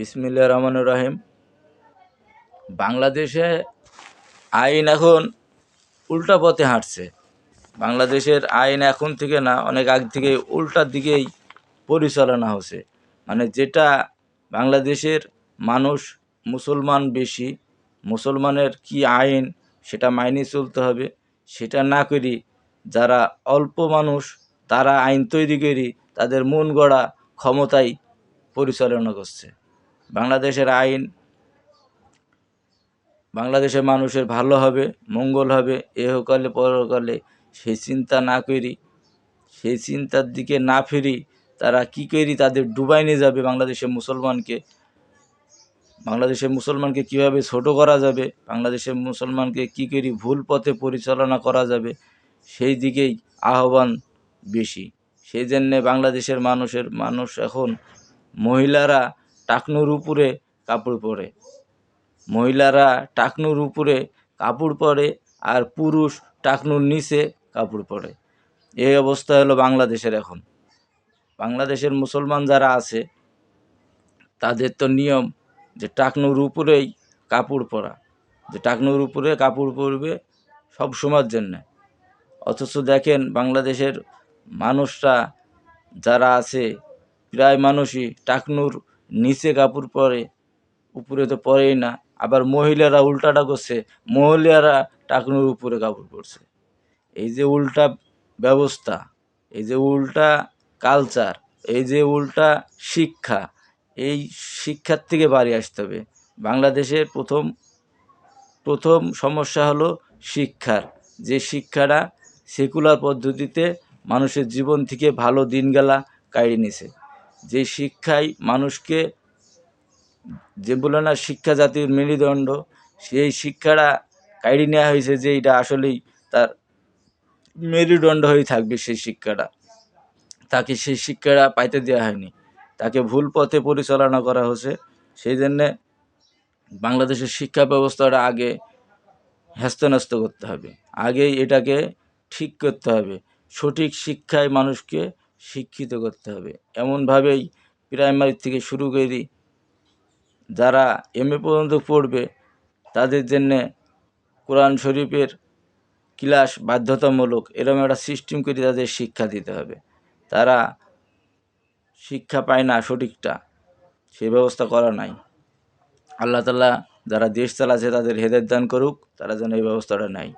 বিসমিল্লাহির রহমানির রহিম। বাংলাদেশে আইন এখন উল্টা পথে হাঁটছে। বাংলাদেশের আইন এখন থেকে না, অনেক আগ থেকে উল্টার দিকেই পরিচালনা হচ্ছে। মানে যেটা বাংলাদেশের মানুষ মুসলমান বেশি, মুসলমানের কি আইন সেটা মাইনে চলতে হবে, সেটা না করি যারা অল্প মানুষ তারা আইন তৈরি করি তাদের মন গড়া ক্ষমতায় পরিচালনা করছে। বাংলাদেশের আইন বাংলাদেশের মানুষের ভালো হবে, মঙ্গল হবে এহকালে পরকালে, সেই চিন্তা না করি, সেই চিন্তার দিকে না ফিরি তারা কি করি তাদের ডুবাই নিয়ে যাবে বাংলাদেশের মুসলমানকে কীভাবে ছোট করা যাবে, বাংলাদেশের মুসলমানকে কী করি ভুল পথে পরিচালনা করা যাবে, সেই দিকেই আহ্বান বেশি। সেই জন্যে বাংলাদেশের মানুষ এখন মহিলারা টাকনুর উপরে কাপড় পরে, মহিলারা টাকনুর উপরে কাপড় পরে আর পুরুষ টাকনুর নিচে কাপড় পরে। এই অবস্থা হলো বাংলাদেশের এখন। বাংলাদেশের মুসলমান যারা আছে তাদের তো নিয়ম যে টাকনুর উপরেই কাপড় পরা, যে টাকনুর উপরে কাপড় পরবে সব সময়ের জন্যে। অথচ দেখেন বাংলাদেশের মানুষরা যারা আছে প্রায় মানুষই টাকনুর নিচে কাপড় পরে, উপরে তো পরেই না। আবার মহিলারা উল্টাটা করছে, মহিলারা টাকনুর উপরে কাপড় পরছে। এই যে উল্টা ব্যবস্থা, এই যে উল্টা কালচার, এই যে উল্টা শিক্ষা, এই শিক্ষার থেকে বাড়ি আসতে হবে। বাংলাদেশের প্রথম সমস্যা হলো শিক্ষার, যে শিক্ষাটা সেকুলার পদ্ধতিতে মানুষের জীবন থেকে ভালো দিনগুলা কাড়ি নিছে, যে শিক্ষায় মানুষকে, যে বলে না শিক্ষা জাতির মেরুদণ্ড, সেই শিক্ষাটা কাড়ি নেওয়া হয়েছে যে এটা আসলেই তার মেরুদণ্ড হয়ে থাকবে। সেই শিক্ষাটা তাকে সেই শিক্ষাটা পাইতে দেওয়া হয়নি, তাকে ভুল পথে পরিচালনা করা হয়েছে। সেই জন্যে বাংলাদেশের শিক্ষা ব্যবস্থাটা আগে হ্যাস্ত করতে হবে, আগেই এটাকে ঠিক করতে হবে। সঠিক শিক্ষায় মানুষকে শিক্ষিত করতে হবে। এমনভাবেই প্রাইমারি থেকে শুরু করি, যারা এমএ পর্যন্ত পড়বে তাদের জন্যে কোরআন শরীফের ক্লাস বাধ্যতামূলক, এরকম একটা সিস্টেম করে তাদের শিক্ষা দিতে হবে। তারা শিক্ষা পায় না সঠিকটা, সেই ব্যবস্থা করা নাই। আল্লাহ তাআলা যারা দেশ চালাচ্ছে তাদের হেদায়েত দান করুক, তারা যেন এই ব্যবস্থাটা নেয়।